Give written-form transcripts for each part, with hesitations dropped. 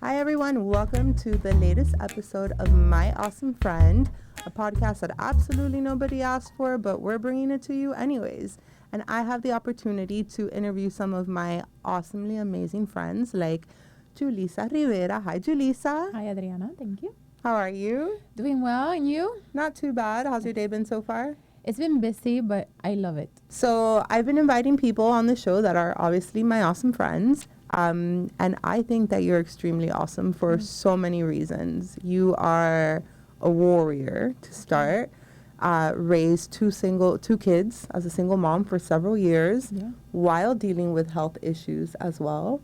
Hi, everyone. Welcome to the latest episode of My Awesome Friend, a podcast that absolutely nobody asked for, but we're bringing it to you anyways. And I have the opportunity to interview some of my awesomely amazing friends like Julissa Rivera. Hi, Julissa. Hi, Adriana. Thank you. How are you? Doing well. And you? Not too bad. How's your day been so far? It's been busy, but I love it. So I've been inviting people on the show that are obviously my awesome friends. And I think that you're extremely awesome for so many reasons. You are a warrior to start. Raised two kids as a single mom for several years while dealing with health issues as well.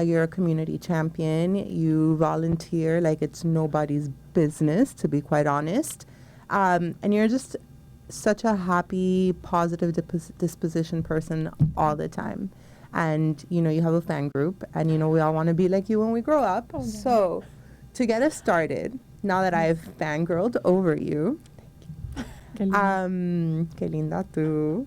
You're a community champion. You volunteer like it's nobody's business, to be quite honest. And you're just such a happy, positive disposition person all the time. And, you know, you have a fan group, and, you know, we all want to be like you when we grow up. Oh, so to get us started, now that I've fangirled over you, qué linda tú.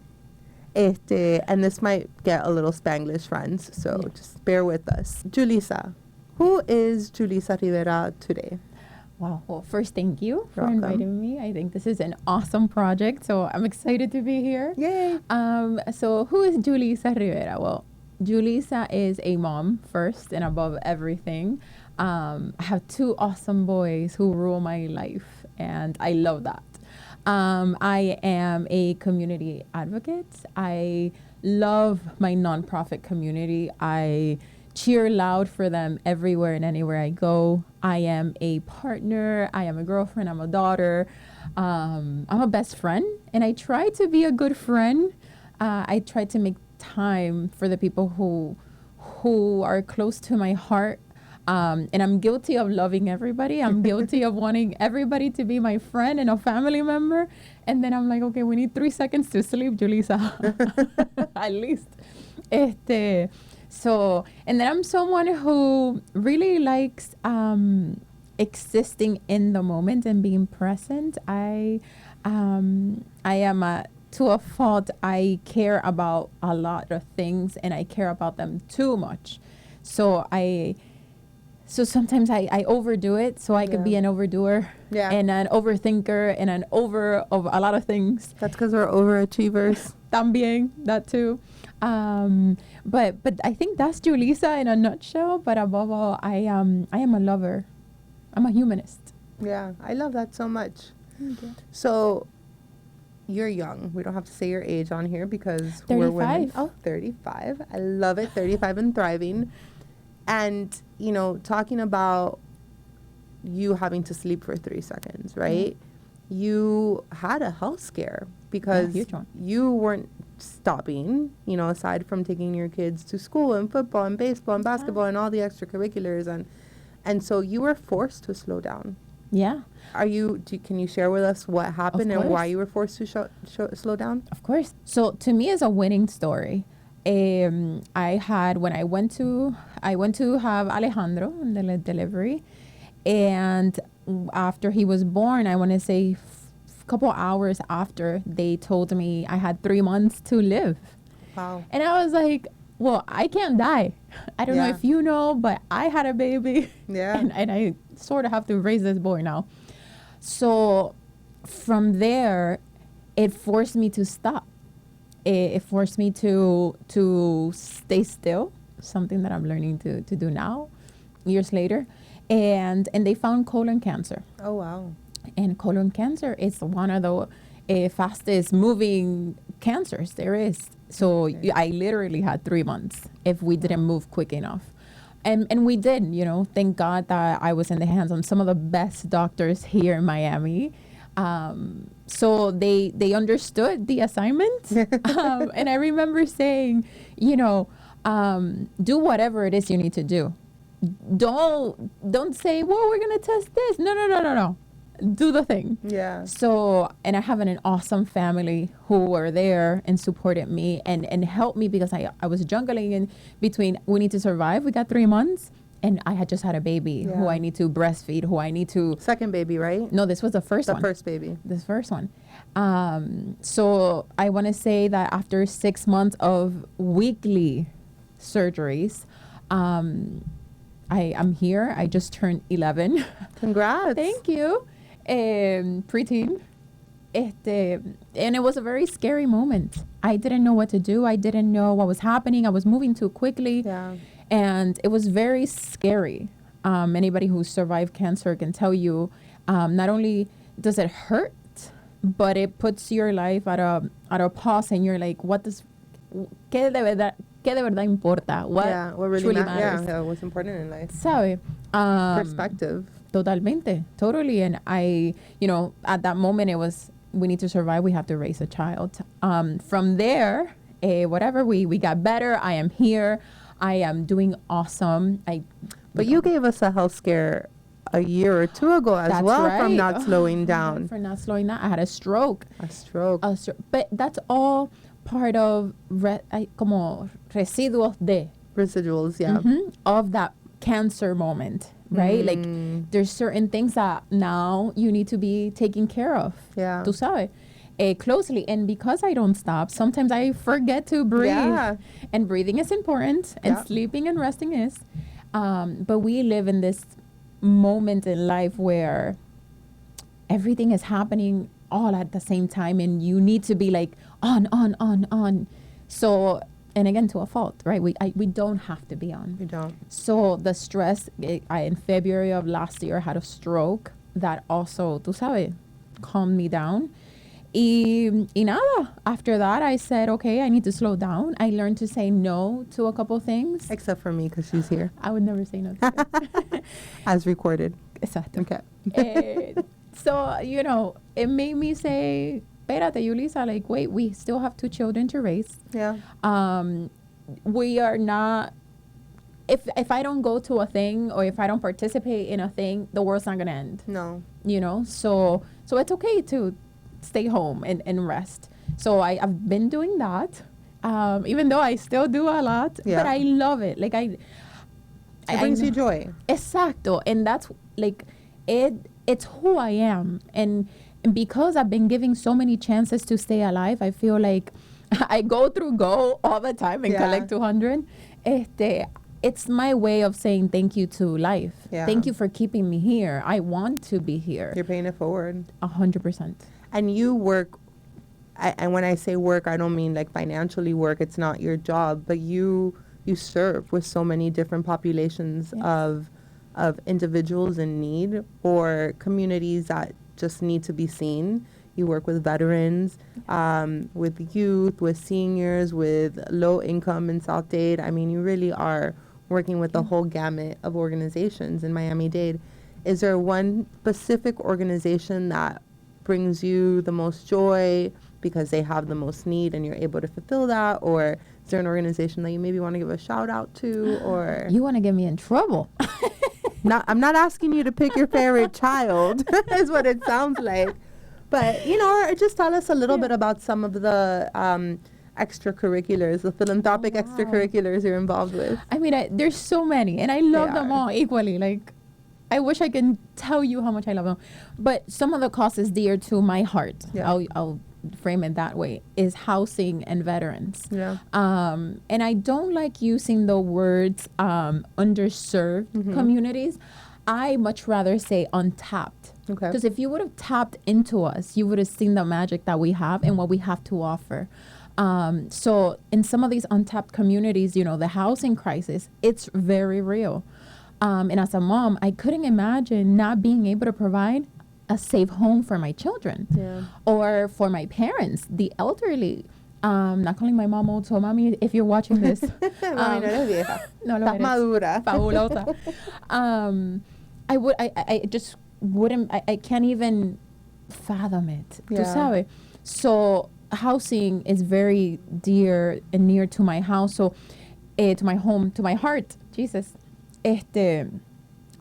And this might get a little Spanglish, friends, so just bear with us. Julissa, who is Julissa Rivera today? Wow. Well, first, thank you for Welcome. inviting me. I think this is an awesome project, so I'm excited to be here. Yay. So who is Julissa Rivera? Well, Julissa is a mom first and above everything. I have two awesome boys who rule my life, and I love that. I am a community advocate. I love my nonprofit community. I cheer loud for them everywhere and anywhere I go. I am a partner. I am a girlfriend. I'm a daughter. I'm a best friend, and I try to be a good friend. I try to make time for the people who are close to my heart. And I'm guilty of loving everybody. I'm guilty of wanting everybody to be my friend and a family member. And then I'm like, okay, we need 3 seconds to sleep, Julissa, at least. So, and then I'm someone who really likes existing in the moment and being present. I am to a fault. I care about a lot of things, and I care about them too much. So sometimes I overdo it, so I could be an overdoer and an overthinker and an over of a lot of things. That's because we're overachievers. También, that too. But I think that's Julissa in a nutshell. But above all, I am a lover. I'm a humanist. Yeah, I love that so much. Okay. So you're young. We don't have to say your age on here because 35. we're women. Oh, 35. I love it. 35 and thriving. And, you know, talking about you having to sleep for 3 seconds, right? You had a health scare because huge one. you weren't stopping, you know, aside from taking your kids to school and football and baseball and basketball and all the extracurriculars. And so you were forced to slow down. Yeah. Can you share with us what happened and why you were forced to slow down? Of course. So to me, it's a winning story. I went to have Alejandro in the delivery, and after he was born, I want to say a couple hours after, they told me I had 3 months to live. Wow. And I was like, well, I can't die. I don't know if you know, but I had a baby. Yeah. and I sort of have to raise this boy now. So from there, it forced me to stop. It forced me to stay still, something that I'm learning to do now, years later. And they found colon cancer. Oh, wow. And colon cancer is one of the fastest moving cancers there is. So I literally had 3 months if we didn't move quick enough. And we did, you know, thank God that I was in the hands of some of the best doctors here in Miami. So they understood the assignment. And I remember saying, you know, do whatever it is you need to do. Don't say, well, we're going to test this. No. Do the thing. Yeah. So, and I have an awesome family who were there and supported me and helped me because I was jungling in between, we need to survive. We got 3 months. And I had just had a baby who I need to breastfeed, who I need to... Second baby, right? No, this was the first one. The first baby. This first one. So I want to say that after 6 months of weekly surgeries, I'm here. I just turned 11. Congrats. Thank you. Preteen. And it was a very scary moment. I didn't know what to do. I didn't know what was happening. I was moving too quickly. Yeah. And it was very scary. Anybody who survived cancer can tell you, not only does it hurt, but it puts your life at a pause, and you're like, what does, qué de verdad importa? What really truly matters? Yeah, what's important in life. ¿Sabe? Perspective. Totalmente. Totally. And at that moment it was, we need to survive. We have to raise a child. From there, whatever, we got better. I am here. I am doing awesome. But you gave us a health scare a year or two ago as well, right. from not slowing down. For not slowing down. I had a stroke. But that's all part of como residuos de. Residuals, yeah. Of that cancer moment, right? Like there's certain things that now you need to be taking care of. Yeah. Tú sabes. Closely. And because I don't stop, sometimes I forget to breathe. Yeah. And breathing is important, and sleeping and resting is. But we live in this moment in life where everything is happening all at the same time, and you need to be like on. So, and again, to a fault, right? We don't have to be on. We don't. So the stress, I in February of last year had a stroke that also, tú sabes, calmed me down. Y nada, after that I said, okay, I need to slow down. I learned to say no to a couple things. Except for me, because she's here. I would never say no to her. As recorded. Exacto. Okay. So, it made me say, espérate, Julissa, like, wait, we still have 2 children to raise. Yeah. We are not, if I don't go to a thing, or if I don't participate in a thing, the world's not going to end. No. So it's okay to stay home and rest. So I've been doing that, even though I still do a lot, but I love it. Like it brings you joy. Exacto. And that's like, it's who I am. And because I've been giving so many chances to stay alive, I feel like I go through all the time and collect 200. It's my way of saying thank you to life. Yeah. Thank you for keeping me here. I want to be here. You're paying it forward. 100%. And you work, and when I say work, I don't mean like financially work. It's not your job, but you serve with so many different populations of individuals in need, or communities that just need to be seen. You work with veterans, with youth, with seniors, with low income in South Dade. I mean, you really are working with the whole gamut of organizations in Miami-Dade. Is there one specific organization that brings you the most joy because they have the most need and you're able to fulfill that? Or is there an organization that you maybe want to give a shout out to? Or you want to get me in trouble? I'm not asking you to pick your favorite child, is what it sounds like. But, just tell us a little bit about some of the extracurriculars, the philanthropic extracurriculars you're involved with. I mean, there's so many, and I love them all equally. Like, I wish I can tell you how much I love them. But some of the cause is dear to my heart. Yeah. I'll frame it that way, is housing and veterans. Yeah. And I don't like using the words underserved communities. I much rather say untapped. Okay. Because if you would have tapped into us, you would have seen the magic that we have and what we have to offer. So in some of these untapped communities, the housing crisis, it's very real. And as a mom, I couldn't imagine not being able to provide a safe home for my children or for my parents, the elderly. Not calling my mom old, so mommy, if you're watching this, no eres vieja. No lo eres. Madura. Fabulosa. I just wouldn't, I can't even fathom it. Tú sabes? So housing is very dear and near to my house. So to my home, to my heart, Jesus.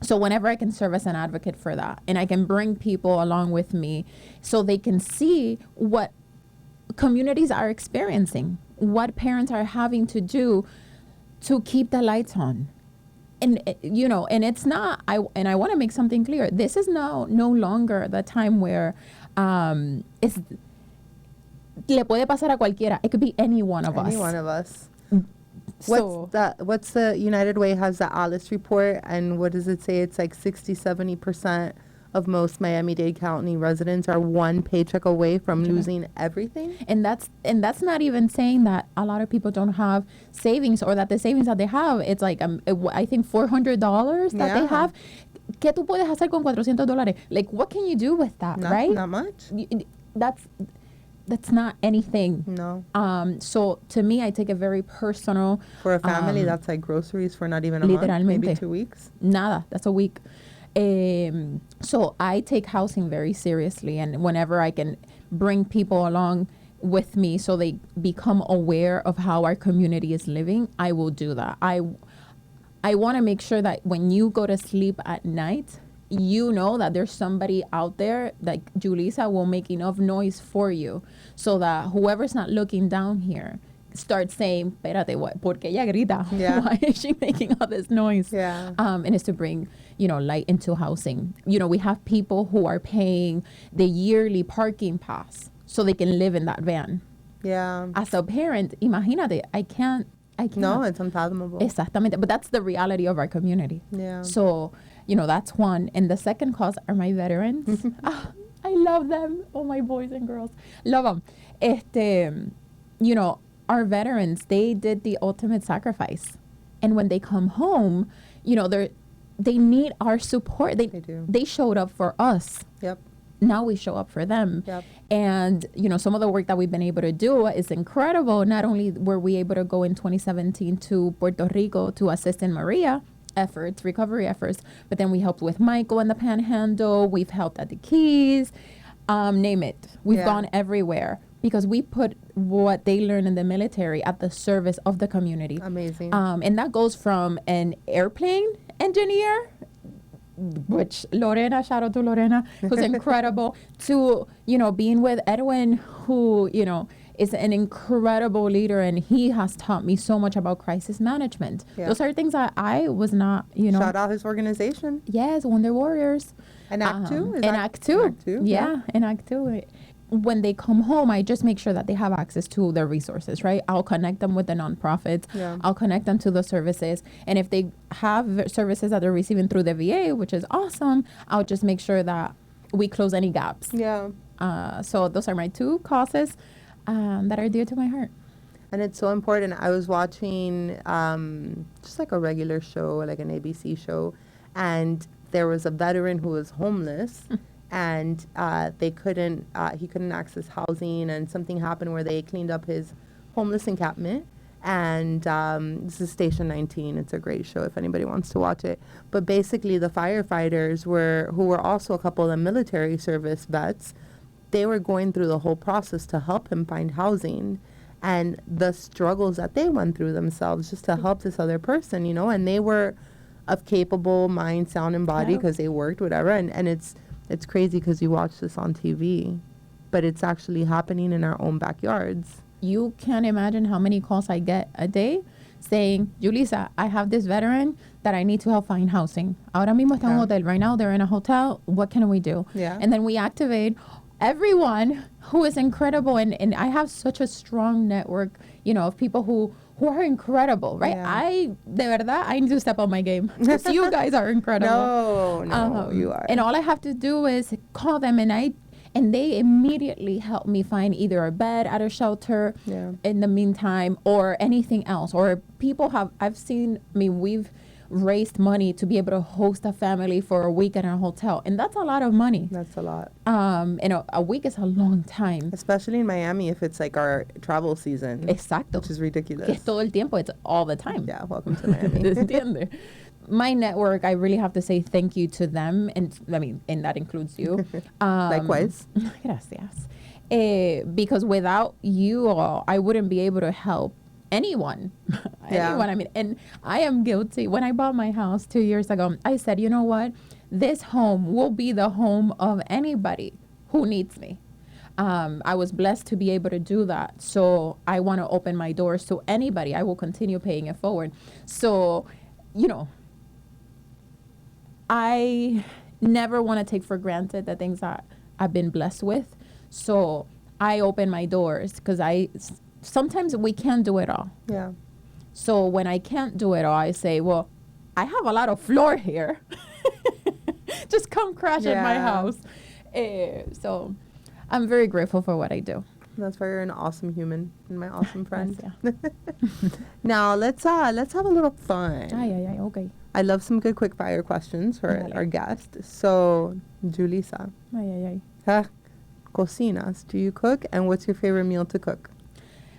So whenever I can serve as an advocate for that, and I can bring people along with me so they can see what communities are experiencing, what parents are having to do to keep the lights on. And, and it's not, I want to make something clear. This is no longer the time where it's, le puede pasar a cualquiera. It could be any one of us. Any one of us. What's the United Way has the Alice report, and what does it say? It's like 60-70% of most Miami-Dade County residents are one paycheck away from losing everything. And that's not even saying that a lot of people don't have savings, or that the savings that they have, it's like I think $400 that they have. ¿Qué tú puedes hacer con $400? Like, what can you do with that, right? Not much. That's not anything. No. So to me, I take it very personal. For a family, that's like groceries for not even a month, maybe 2 weeks. Nada, that's a week. So I take housing very seriously, and whenever I can bring people along with me so they become aware of how our community is living, I will do that. I want to make sure that when you go to sleep at night, you know that there's somebody out there, like Julissa will make enough noise for you so that whoever's not looking down here starts saying, espérate, what? Porque ella grita? Yeah. Why is she making all this noise? Yeah. And it's to bring, light into housing. We have people who are paying the yearly parking pass so they can live in that van. Yeah. As a parent, imagínate, I can't. No, it's unfathomable. Exactamente. But that's the reality of our community. Yeah. So, that's one. And the second cause are my veterans. I love them. Oh, my boys and girls. Love them. Our veterans, they did the ultimate sacrifice. And when they come home, they need our support. They do. They showed up for us. Yep. Now we show up for them. Yep. And, some of the work that we've been able to do is incredible. Not only were we able to go in 2017 to Puerto Rico to assist in Maria recovery efforts, but then we helped with Michael in the Panhandle. We've helped at the Keys, name it. We've gone everywhere because we put what they learn in the military at the service of the community. Amazing. And that goes from an airplane engineer, which Lorena, shout out to Lorena, who's incredible, to, being with Edwin, who, is an incredible leader, and he has taught me so much about crisis management. Yeah. Those are things that I was not, Shout out his organization. Yes, Wonder Warriors. And Act 2? Act 2. Yeah, in Act 2. When they come home, I just make sure that they have access to their resources, right? I'll connect them with the nonprofits. Yeah. I'll connect them to the services. And if they have services that they're receiving through the VA, which is awesome, I'll just make sure that we close any gaps. Yeah. So those are my two causes that are dear to my heart. And it's so important. I was watching just like a regular show, like an ABC show, and there was a veteran who was homeless. And he couldn't access housing, and something happened where they cleaned up his homeless encampment. And this is Station 19. It's a great show if anybody wants to watch it. But basically, the firefighters who were also a couple of the military service vets, they were going through the whole process to help him find housing, and the struggles that they went through themselves just to help this other person, and they were of capable mind, sound, and body because they worked, whatever. And it's crazy because you watch this on TV, but it's actually happening in our own backyards. You can't imagine how many calls I get a day saying, Julissa, I have this veteran that I need to help find housing. Ahora mismo está en un hotel. Right now they're in a hotel. What can we do? Yeah. And then we activate everyone who is incredible. And I have such a strong network, of people who are incredible, right? Yeah. De verdad, I need to step up my game because you guys are incredible. No, you are. And all I have to do is call them, and they immediately help me find either a bed at a shelter in the meantime, or anything else. Or we've raised money to be able to host a family for a week in a hotel, and that's a lot of money. That's a lot. A week is a long time, especially in Miami if it's like our travel season. Exacto. Which is ridiculous. Que es todo el tiempo, it's all the time. Yeah, welcome to Miami. My network, I really have to say thank you to them, and that includes you. Likewise. Gracias. Because without you all, I wouldn't be able to help anyone. And I am guilty. When I bought my house 2 years ago, I said, you know what? This home will be the home of anybody who needs me. I was blessed to be able to do that. So I want to open my doors to anybody. I will continue paying it forward. So, I never want to take for granted the things that I've been blessed with. So I open my doors because sometimes we can't do it all. Yeah. So when I can't do it all, I say, well, I have a lot of floor here. Just come crash at my house. So I'm very grateful for what I do. That's why you're an awesome human and my awesome friend. Yes, Now let's have a little fun. Okay. I love some good quick fire questions for Dale. our guest. So, Julissa, cocinas? Do you cook? And what's your favorite meal to cook?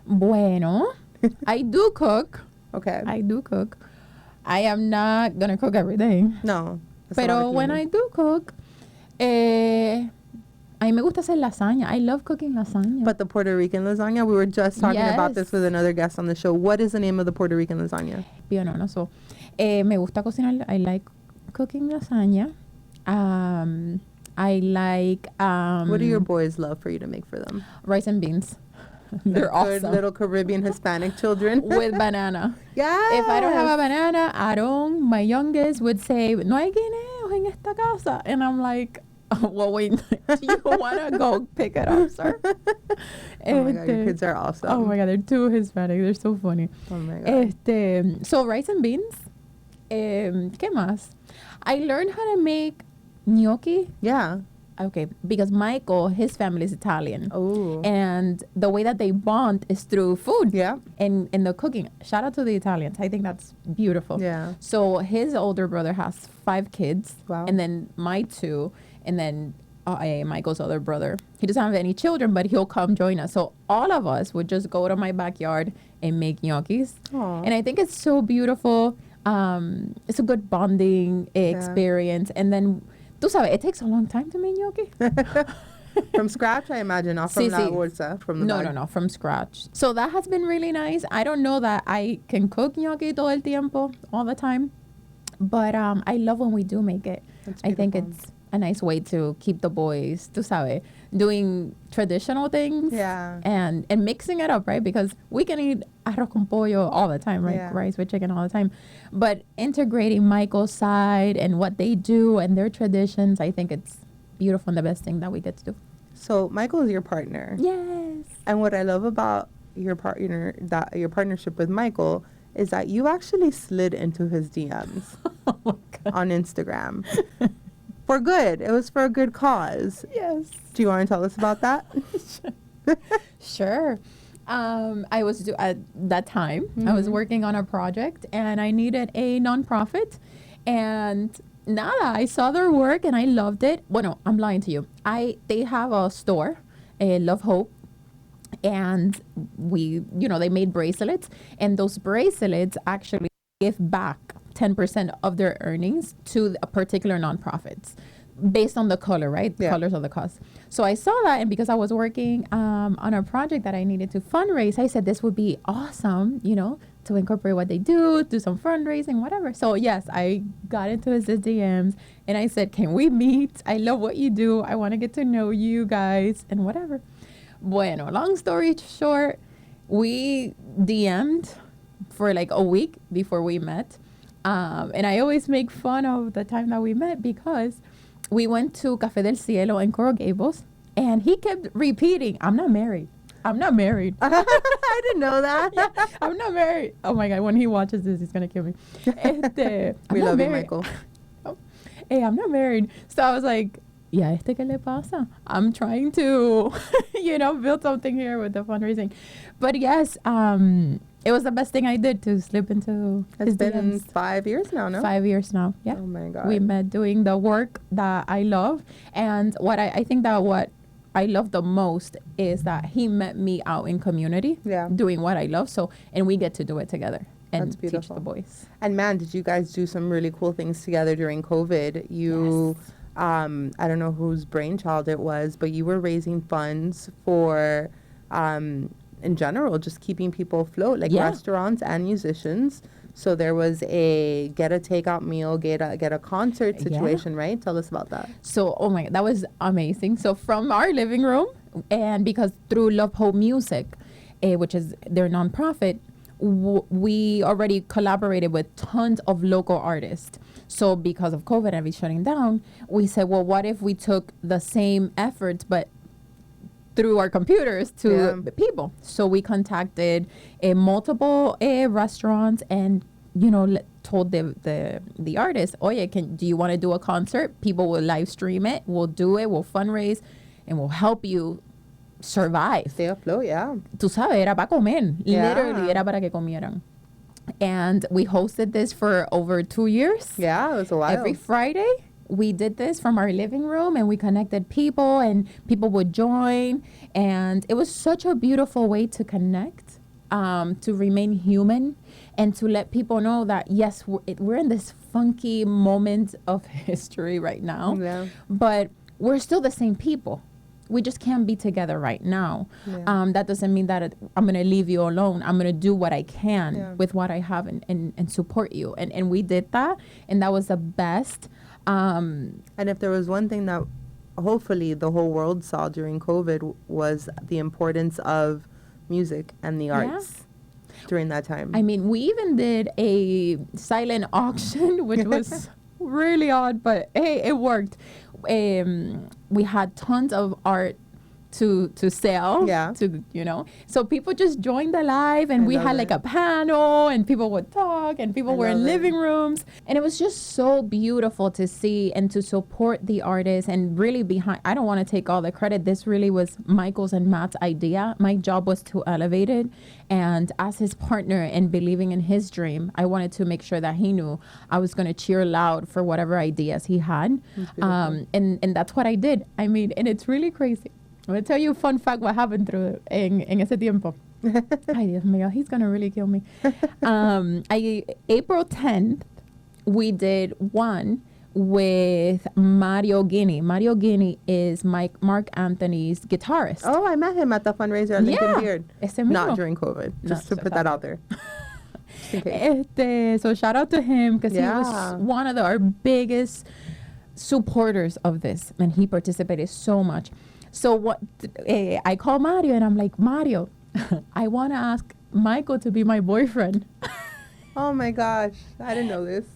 Bueno, I do cook. Okay. I do cook. I am not gonna cook everything. No. that's a lot Pero of when cleaning. I do cook, a mí me gusta hacer lasagna. I love cooking lasagna. But the Puerto Rican lasagna, we were just talking about this Yes. with another guest on the show. What is the name of the Puerto Rican lasagna? Bien, no, so, me gusta cocinar. I like cooking lasagna. I like What do your boys love for you to make for them? rice and beans. They're Good awesome. little Caribbean Hispanic children. With banana. Yeah. If I don't have a banana, my youngest would say, no hay guineos en esta casa. And I'm like, oh, well, wait, do you want to go pick it up, sir? Oh my God, your kids are awesome. Oh my God, they're too Hispanic. They're so funny. Oh my God. So rice and beans. ¿Qué más? I learned how to make gnocchi. Yeah. Okay, because Michael, his family is Italian. Oh. And the way that they bond is through food. Yeah. And the cooking. Shout out to the Italians. I think that's beautiful. Yeah. So his older brother has 5 kids. Wow. And then my 2. And then Michael's other brother. He doesn't have any children, but he'll come join us. So all of us would just go to my backyard and make gnocchis. Aw. And I think it's so beautiful. It's a good bonding experience. And then, tú sabes, it takes a long time to make gnocchi. From scratch, I imagine, not from la bolsa, from the bag. No, from scratch. So that has been really nice. I don't know that I can cook gnocchi todo el tiempo, all the time. But I love when we do make it. That's I think beautiful. it's a nice way to keep the boys, tú sabes, doing traditional things. Yeah. And mixing it up, right? Because we can eat arroz con pollo all the time, right? Yeah. Rice with chicken all the time. But integrating Michael's side and what they do and their traditions, I think it's beautiful and the best thing that we get to do. So Michael is your partner. Yes. And what I love about your partnership with Michael is that you actually slid into his DMs Oh my God. on Instagram. For good. It was for a good cause. Yes. Do you want to tell us about that? Sure. I was at that time, I was working on a project and I needed a nonprofit. And nada, I saw their work and I loved it. Well, no, I'm lying to you. They have a store, Love Hope. And they made bracelets. And those bracelets actually give back 10% of their earnings to a particular nonprofits based on the color, right? Yeah. Colors of the cause. So I saw that, and because I was working on a project that I needed to fundraise, I said this would be awesome, to incorporate what they do some fundraising, whatever. So yes, I got into his DMs and I said, can we meet? I love what you do. I want to get to know you guys and whatever. Bueno, long story short, we DM'd for like a week before we met. And I always make fun of the time that we met because we went to Café del Cielo in Coral Gables and he kept repeating, I'm not married. I'm not married. I didn't know that. Yeah, I'm not married. Oh my God, when he watches this, he's going to kill me. We love you, Michael. Hey, I'm not married. So I was like, yeah, ¿qué le pasa? I'm trying to, build something here with the fundraising. But yes, it was the best thing I did to slip into It's his been DMs. 5 years now, no? 5 years now. Yeah. Oh my God. We met doing the work that I love. And what I think that what I love the most is that he met me out in community doing what I love. And we get to do it together and That's beautiful. teach the boys. And man, did you guys do some really cool things together during COVID? You, I don't know whose brainchild it was, but you were raising funds for, in general, just keeping people afloat, like restaurants and musicians. So there was a get a takeout meal, get a concert situation, right? Tell us about that. So, oh my God, that was amazing. So from our living room, and because through Love Hope Music, which is their nonprofit, we already collaborated with tons of local artists. So because of COVID and everything shutting down, we said, well, what if we took the same efforts, but through our computers to people. So we contacted multiple restaurants and, told the artist, oye, do you want to do a concert? People will live stream it. We'll do it. We'll fundraise and we'll help you survive. Stay afloat, yeah. Tú sabes, era para comer. Yeah. Literally, era para que comieran. And we hosted this for over 2 years. Yeah, it was a while. Every Friday, we did this from our living room and we connected people and people would join. And it was such a beautiful way to connect, to remain human and to let people know that, yes, we're in this funky moment of history right now, but we're still the same people. We just can't be together right now. Yeah. That doesn't mean that I'm going to leave you alone. I'm going to do what I can with what I have and support you. And we did that. And that was the best. And if there was one thing that hopefully the whole world saw during COVID was the importance of music and the arts during that time. I mean, we even did a silent auction, which was really odd, but hey, it worked. We had tons of art to sell, so people just joined the live and we had like a panel and people would talk and people were in living rooms and it was just so beautiful to see and to support the artists and really I don't want to take all the credit. This really was Michael's and Matt's idea. My job was to elevate it, and as his partner and believing in his dream, I wanted to make sure that he knew I was going to cheer loud for whatever ideas he had. And that's what I did. I mean, and it's really crazy. I'm going to tell you a fun fact what happened en ese tiempo. Ay, Dios mío, he's going to really kill me. April 10th, we did one with Mario Guinea. Mario Guinea is Mark Anthony's guitarist. Oh, I met him at the fundraiser at Lincoln Beard. Not during COVID, just to put that out there. So shout out to him because he was one of our biggest supporters of this and he participated so much. So I call Mario and I'm like, Mario, I want to ask Michael to be my boyfriend. Oh my gosh, I didn't know this.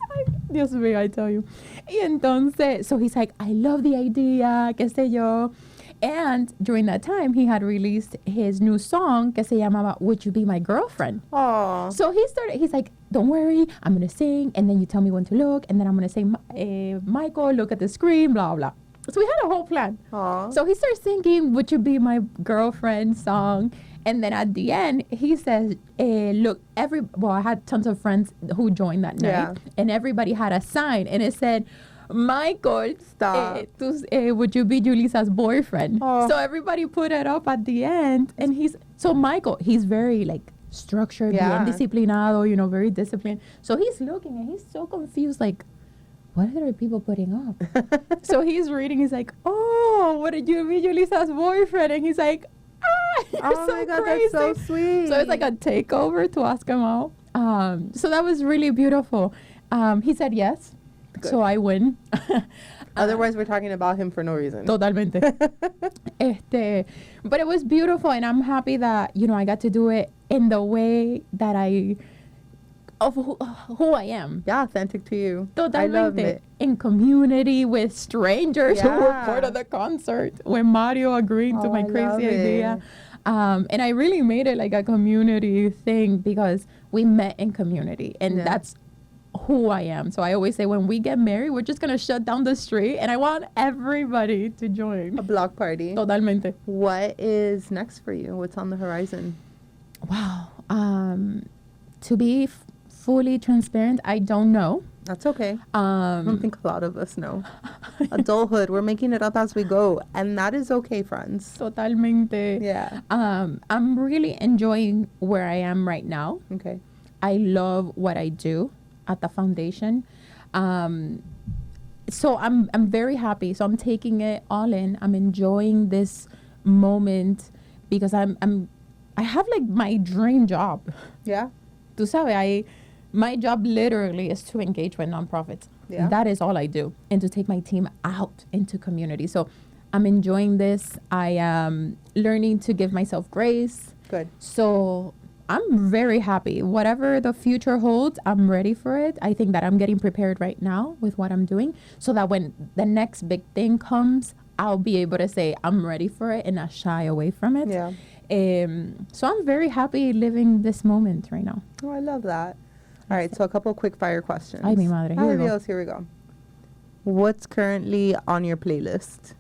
Dios mío, I tell you. Y entonces, so he's like, I love the idea, qué sé yo. And during that time, he had released his new song que se llamaba Would You Be My Girlfriend? Oh. So he's like, don't worry, I'm going to sing, and then you tell me when to look, and then I'm going to say, Michael, look at the screen, blah, blah. So we had a whole plan. Aww. So he starts singing Would You Be My Girlfriend song. And then at the end, he says, look, I had tons of friends who joined that night. And everybody had a sign. And it said, Michael, would you be Julissa's boyfriend? Aww. So everybody put it up at the end. And Michael, he's very like structured, bien disciplinado, very disciplined. So he's looking and he's so confused, like, what are people putting up? So he's reading, he's like, oh, would you be Julissa's boyfriend? And he's like, oh my God, crazy. That's so sweet. So it's like a takeover to ask him out. So that was really beautiful. He said yes. Good. So I win. Otherwise, we're talking about him for no reason. Totalmente. But it was beautiful, and I'm happy that, I got to do it in the way that of who I am. Yeah, authentic to you. Totalmente. I love it. In community with strangers who were part of the concert when Mario agreed to my crazy idea. And I really made it like a community thing because we met in community, and that's who I am. So I always say when we get married, we're just going to shut down the street, and I want everybody to join. A block party. Totalmente. What is next for you? What's on the horizon? Wow. To be fully transparent, I don't know. That's okay. I don't think a lot of us know. Adulthood, we're making it up as we go, and that is okay, friends. Totalmente. Yeah. I'm really enjoying where I am right now. Okay. I love what I do at the foundation. So I'm very happy. So I'm taking it all in. I'm enjoying this moment because I have like my dream job. Yeah. Tú sabes, my job literally is to engage with nonprofits. Yeah. That is all I do, and to take my team out into community. So I'm enjoying this. I am learning to give myself grace. Good. So I'm very happy. Whatever the future holds, I'm ready for it. I think that I'm getting prepared right now with what I'm doing so that when the next big thing comes, I'll be able to say I'm ready for it and not shy away from it. Yeah. So I'm very happy living this moment right now. Oh, I love that. All right, so a couple quick fire questions. Ay, mi madre. Here we go. Dios, here we go. What's currently on your playlist?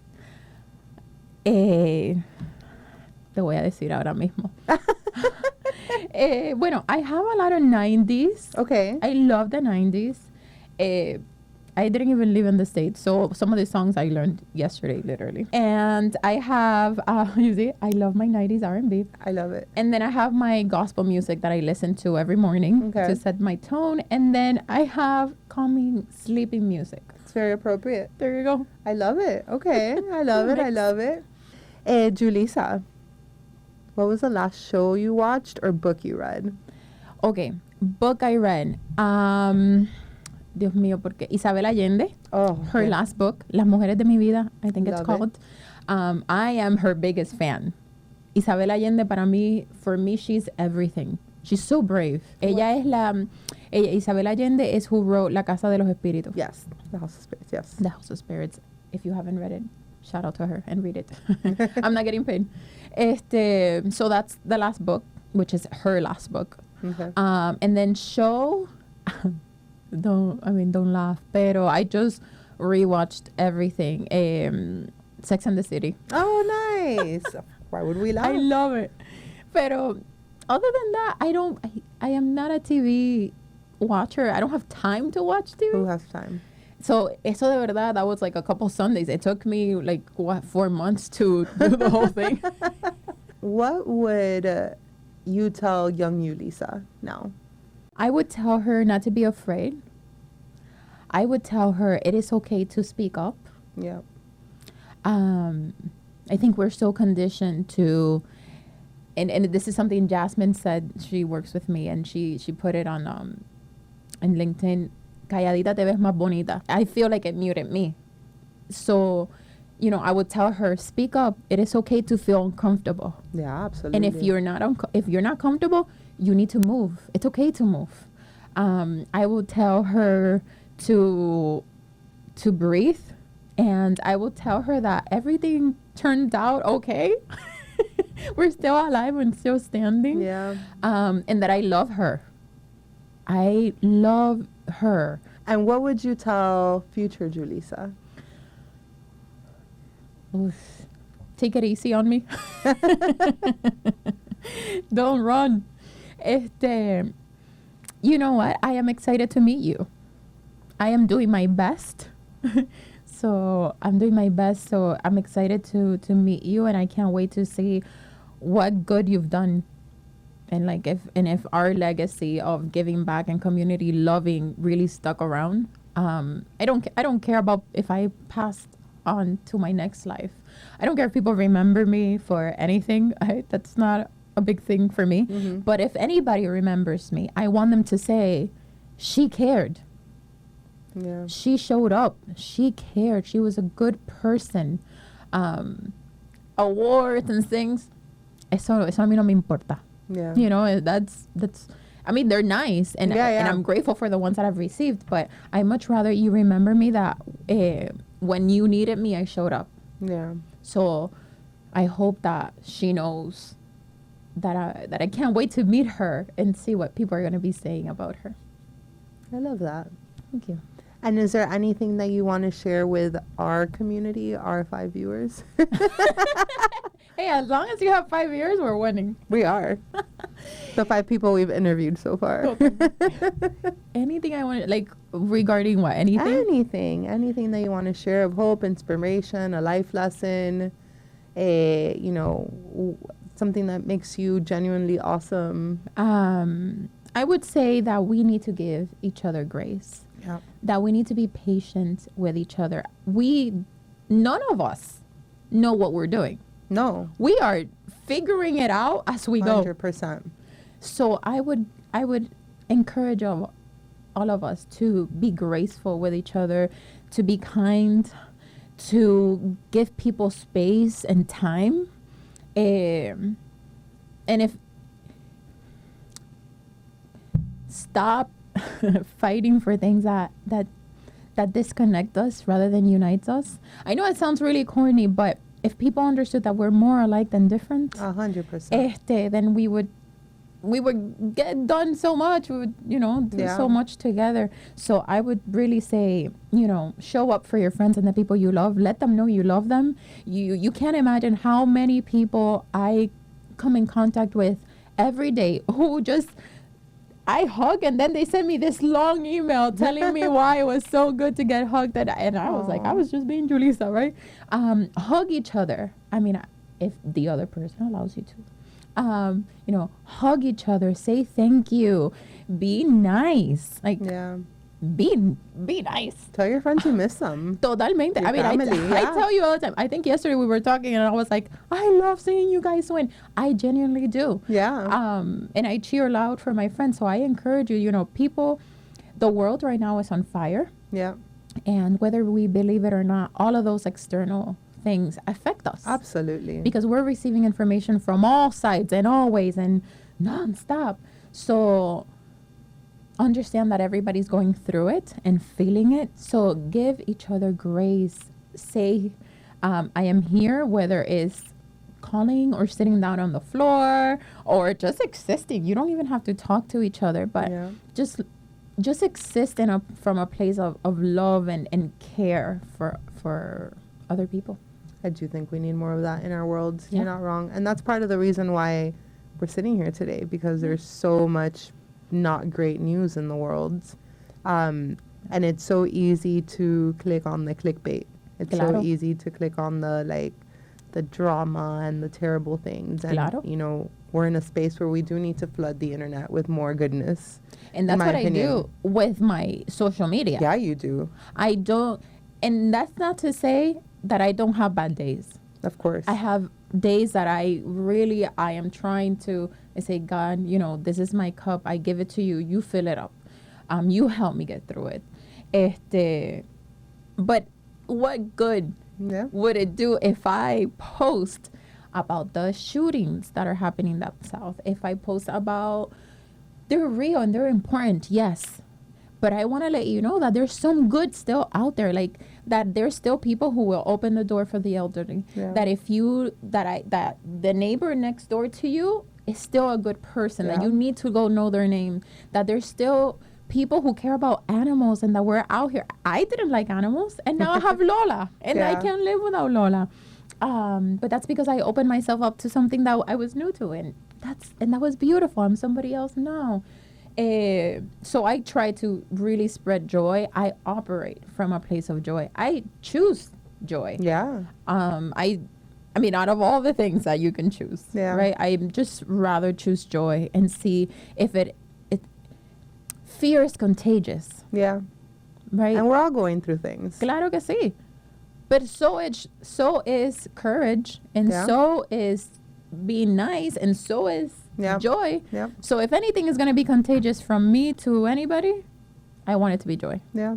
Te voy a decir ahora mismo. Bueno, I have a lot of 90s. Okay. I love the 90s. I didn't even live in the States, so some of the songs I learned yesterday, literally. And I have, you see, I love my 90s R&B. I love it. And then I have my gospel music that I listen to every morning to set my tone. And then I have calming, sleeping music. It's very appropriate. There you go. I love it. Okay. I love it. I love it. Julissa, what was the last show you watched or book you read? Okay. Book I read. Dios mío, porque Isabel Allende, her last book, Las Mujeres de mi Vida, I think it's called. I am her biggest fan. Isabel Allende, for me, she's everything. She's so brave. Isabel Allende is who wrote La Casa de los Espíritus. Yes, The House of Spirits, yes. The House of Spirits. If you haven't read it, shout out to her and read it. I'm not getting paid. So that's the last book, which is her last book. Okay. And then show... don't laugh, pero I just rewatched everything. Sex and the City. Oh, nice. Why would we laugh? I love it. Pero other than that, I am not a TV watcher. I don't have time to watch TV. Who has time? So, eso de verdad, that was like a couple Sundays. It took me 4 months to do the whole thing. What would you tell young Julissa now? I would tell her not to be afraid. I would tell her it is okay to speak up. Yeah. I think we're so conditioned to, and this is something Jasmine said. She works with me, and she put it on LinkedIn. Calladita te ves más bonita. I feel like it muted me. So, I would tell her, speak up. It is okay to feel uncomfortable. Yeah, absolutely. And if you're not comfortable, you need to move. It's okay to move. I will tell her to breathe, and I will tell her that everything turned out okay. We're still alive and still standing. Yeah. And that I love her. I love her. And what would you tell future Julissa? Oof. Take it easy on me. Don't run. You know what? I am excited to meet you. I am doing my best. So I'm doing my best. So I'm excited to meet you, and I can't wait to see what good you've done. And if our legacy of giving back and community loving really stuck around. I don't care about if I passed on to my next life. I don't care if people remember me for anything. That's not a big thing for me. Mm-hmm. But if anybody remembers me, I want them to say, she cared. Yeah. She showed up. She cared. She was a good person. Awards and things. Eso a mí no me importa. Yeah. That's they're nice, and I'm grateful for the ones that I've received, but I much rather you remember me that when you needed me, I showed up. Yeah. So I hope that she knows that I can't wait to meet her and see what people are going to be saying about her. I love that. Thank you. And is there anything that you want to share with our community, our 5 viewers? Hey, as long as you have 5 years, we're winning. We are. The 5 people we've interviewed so far. Okay. Anything I want, regarding what? Anything? Anything that you want to share of hope, inspiration, a life lesson, something that makes you genuinely awesome. I would say that we need to give each other grace. Yeah. That we need to be patient with each other. None of us know what we're doing. No. We are figuring it out as we go. 100%. So I would encourage all of us to be graceful with each other, to be kind, to give people space and time. And if stop fighting for things that that disconnect us rather than unites us. I know it sounds really corny, but if people understood that we're more alike than different, 100%. then we would get done so much. We would, do so much together. So I would really say, show up for your friends and the people you love. Let them know you love them. You can't imagine how many people I come in contact with every day who just I hug, and then they send me this long email telling me why it was so good to get hugged. And I was like, I was just being Julissa, right? Hug each other. I mean, if the other person allows you to. Hug each other, say thank you, be nice. Like, be nice. Tell your friends you miss them. Totalmente. Your family, I tell you all the time. I think yesterday we were talking and I was like, I love seeing you guys win. I genuinely do. Yeah. And I cheer loud for my friends. So I encourage you, people, the world right now is on fire. Yeah. And whether we believe it or not, all of those external things affect us. Absolutely. Because we're receiving information from all sides and always and nonstop. So understand that everybody's going through it and feeling it. So give each other grace. Say, I am here, whether it's calling or sitting down on the floor or just existing. You don't even have to talk to each other, but just exist from a place of love and care for other people. I do think we need more of that in our world. You're not wrong. And that's part of the reason why we're sitting here today, because there's so much not great news in the world. And it's so easy to click on the clickbait. It's so easy to click on the drama and the terrible things. And, we're in a space where we do need to flood the internet with more goodness. And that's what I do with my social media. Yeah, you do. I don't, and that's not to say that I don't have bad days. Of course. I have days that I am trying to, I say, God, this is my cup. I give it to you. You fill it up. You help me get through it. But what good would it do if I post about the shootings that are happening down south? If I post about, they're real and they're important, yes. But I want to let you know that there's some good still out there, like that there's still people who will open the door for the elderly. Yeah. That the neighbor next door to you is still a good person, that you need to go know their name, that there's still people who care about animals, and that we're out here. I didn't like animals, and now I have Lola, and I can't live without Lola. But that's because I opened myself up to something that I was new to, and that was beautiful. I'm somebody else now. So I try to really spread joy. I operate from a place of joy. I choose joy. Yeah. I mean, out of all the things that you can choose, right? I just rather choose joy and see if fear is contagious. Yeah. Right. And we're all going through things. Claro que sí. But so is courage, and so is being nice, and so is joy. Yep. So if anything is going to be contagious from me to anybody, I want it to be joy. Yeah.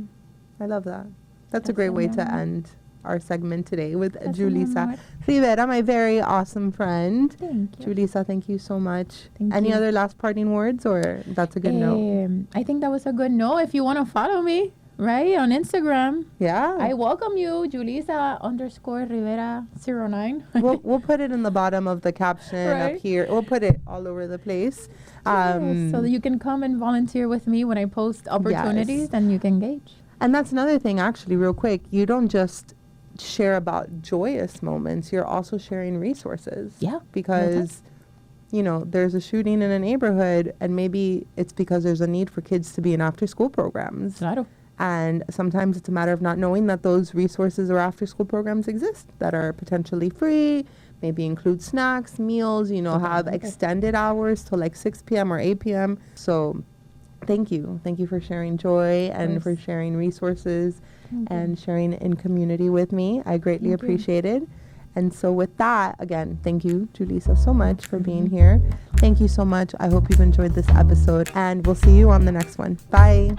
I love that. That's a great way to end our segment today with Julissa Rivera, my very awesome friend. Thank you. Julissa, thank you so much. Any other last parting words, or that's a good note? I think that was a good note. If you want to follow me, right, on Instagram. Yeah. I welcome you, Julissa_Rivera09. We'll put it in the bottom of the caption up here. We'll put it all over the place. So that you can come and volunteer with me when I post opportunities, and you can engage. And that's another thing, actually, real quick. You don't just share about joyous moments. You're also sharing resources. Yeah. Because, there's a shooting in a neighborhood, and maybe it's because there's a need for kids to be in after-school programs. Claro. And sometimes it's a matter of not knowing that those resources or after-school programs exist that are potentially free, maybe include snacks, meals, have extended hours till like 6 p.m. or 8 p.m. So thank you. Thank you for sharing joy and for sharing resources and sharing in community with me. I greatly appreciate it. And so with that, again, thank you, Julissa, so much for being here. Thank you so much. I hope you've enjoyed this episode, and we'll see you on the next one. Bye.